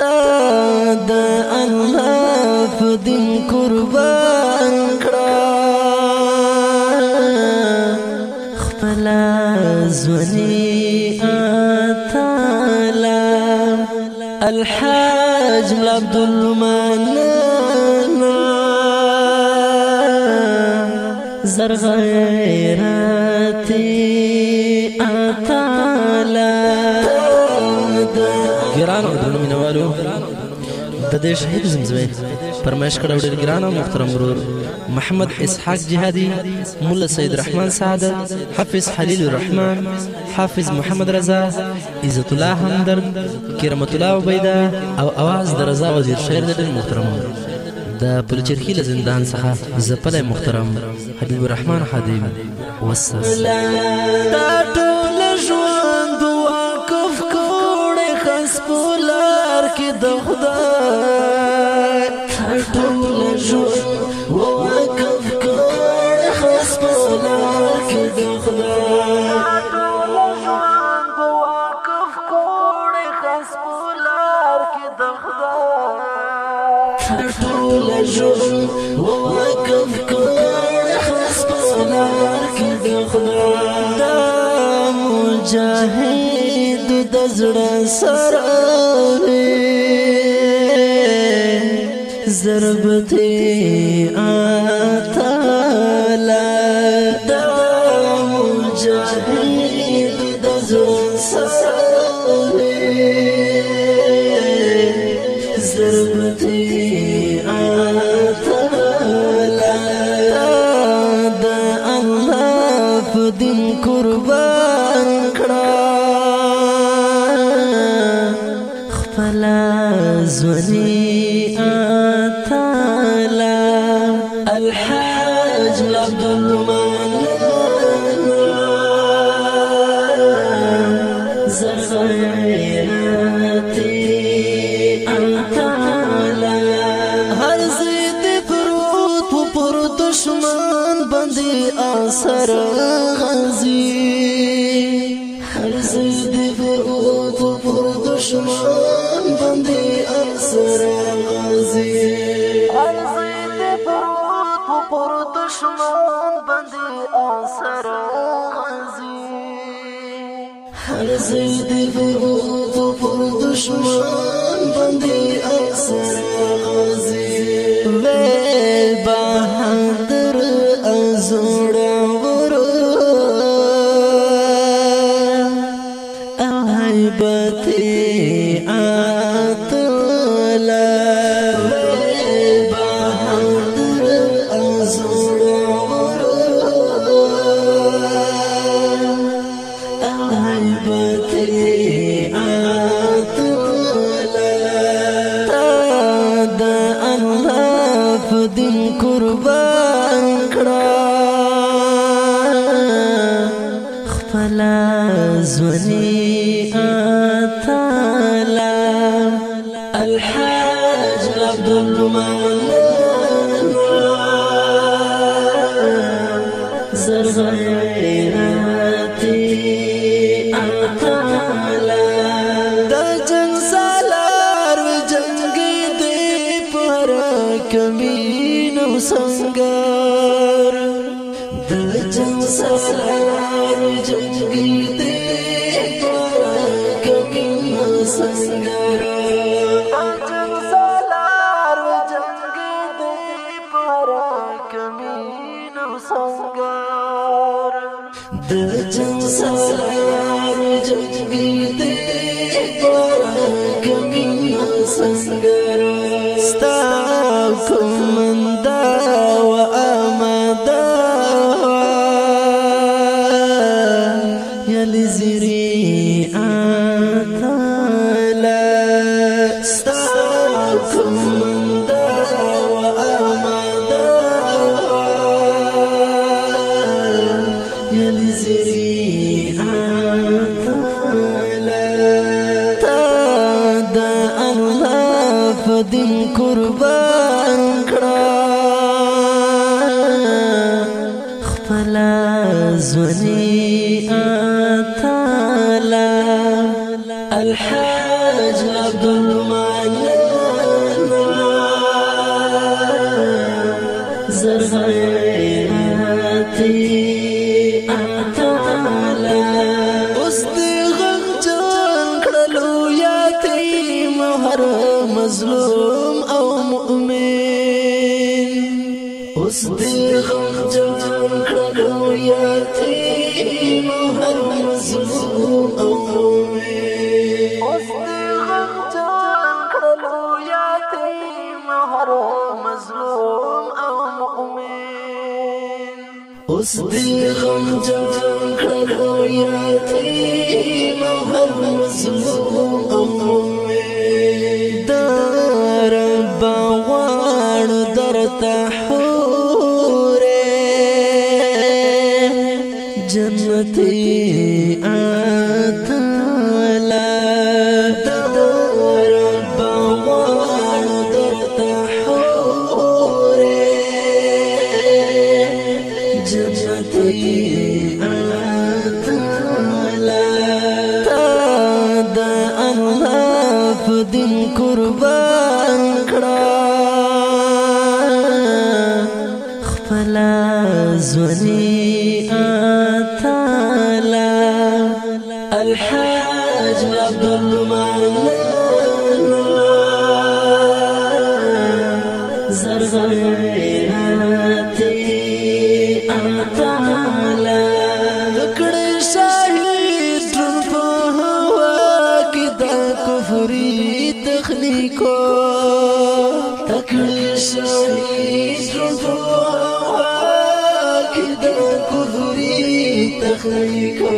تا د الله په دین قربان کړه خپل ځواني اتالا الحاج عبد المنان زر غیرتی اتالا ګرانو درنو مینوالو د دې شهید زمزمه فرمایش کړه ډېر ګرانو محترم ورور محمد اسحاق جهادي مولا سید رحمان سعادت حافظ خلیل الرحمن حافظ محمد رضا عزت الله همدرد کرامت الله عبیده او اواز د رضا وزیر شعر د ډېر محترم د پلچرخي له زندان څخه زپلی محترم حبیب الرحمن خادم والسلام دا ټول ژوند واقف کړی خس په لار کې د خدای ټول ژوند واقف کړی خس په لار کې د خدای ټول ژوند واقف کړی خس په لار کې د خدای ټول ژوند واقف کړی خس په لار کې د خدای دا مجاهد د زړه سره ضربتي اتالا دا مجاهد د زړه سره ضربتي اتالا د الله په دین قربان کړه خپل ځواني اتالا الحاج عبد المنان زر غیرتی اتالا هر زید پروت پر دشمن بندی اثر غازی هر زید پروت پر دشمن بندی اثر غازی هر زید پروت پر دشمن بندی اثر غازی هر زید پروت پر دشمن بندی اثر غازی ویل بہادر ازوڑا ورو احبتی آتولا ویل بہادر ازوڑا ورو احبتی آتولا تا د الله په دین قربان کړه خپل ځواني اتالا الحاج عبد المنان زر غیرتی اتالا د جنگ سالار و جنگی دی پر کمین و سنگار د جنگ سالار و جنگی دی پر کمین و سنگار د جنگ سالار و جنگی دی پر کمین و سنگار د جنگ سالار و جنگی دی پر کمین و سنگار ستا کومندا و آمادا یلی زیری آتالا ستا کومندا و آمادا یلی زیری آتالا تا د الله په دین قربان کړه خپل ځواني اتالا الحاج عبد المنان مظلوم او مؤمن اوس دې غم جان کړو یتیم هر مظلوم او مؤمن اوس دې غم جان کړو یتیم هر مظلوم او مؤمن اوس دې غم جان کړو یتیم هر مظلوم او مؤمن در بغوان درته جنتي آتالا رب وان درتا حوري جنتي آتالا دا الله فدين قربان كرا خفلا زوني الحاج عبد المنان زرغيراتي أطالا لكن شهيد فهو كدا كفري تخليكو تكري شهيد فهو كدا كفري تخليكو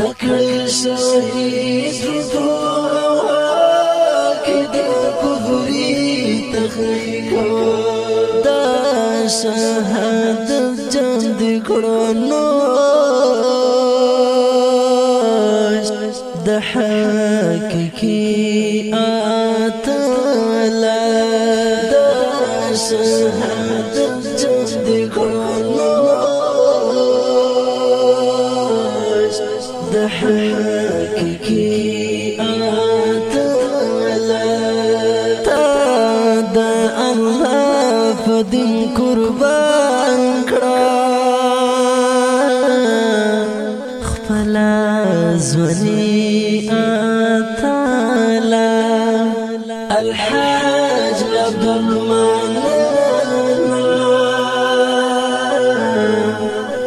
تکړه شهید رضوا کده کفري تخریکو دا شهادت جند کړو نو د حقيقي اتلا دا شهادت جند کړو نو حقيقي آتالا تا دا الله فدين قربان كرا خفلا زوني آتالا الحاج عبد المنان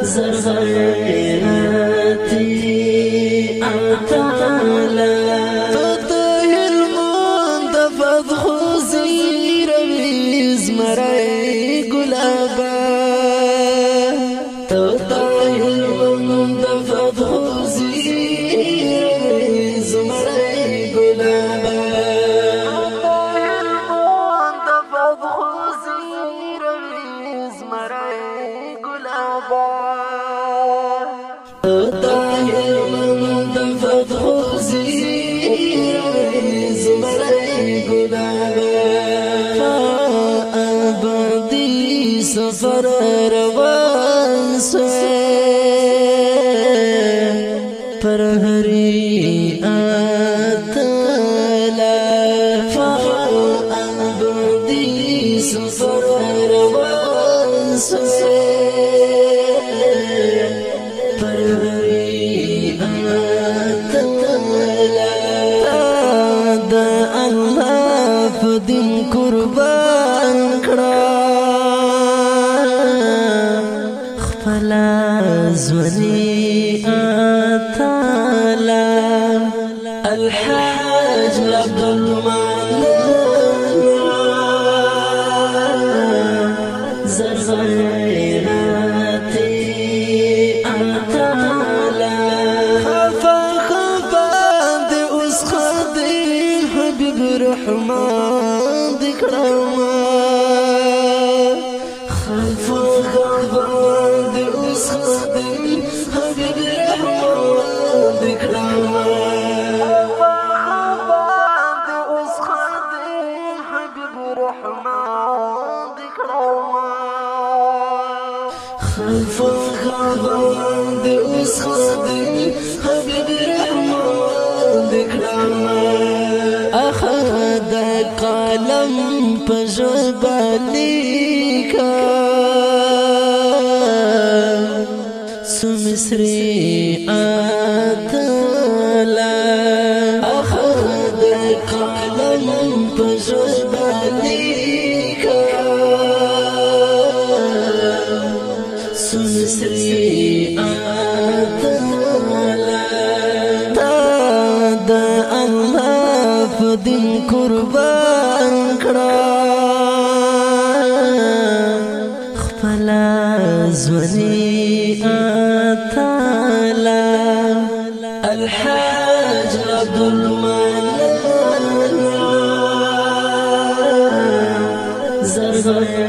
زرغيراتي فتح المند فتح زير بزمري قلابا فتح المند فتح زير بزمري قلابا فتح المند فتح زير بزمري قلابا سفر روان سوے پر ہری آتلا فابدی سفر روان سوے پر ہری آتلا دا اللہ فدین قربان کرا زوني آتالا الحاج عبد المنان زرغيراتي آتالا خفا خفا دي أسخدي حبيب رحمن ذكرما خفا خفا دي أسخدي حبيب رحمن ذكرما خلف الخضر دي أسخدي حبيب رحمن ذكرما أخذ قلم بجباليك سمسري آتلا أخذ قلم بجباليك سمسري آتلا تاد الله فدين قربان کرا خپلا زوني آتلا الحاج عبد المنان زرغ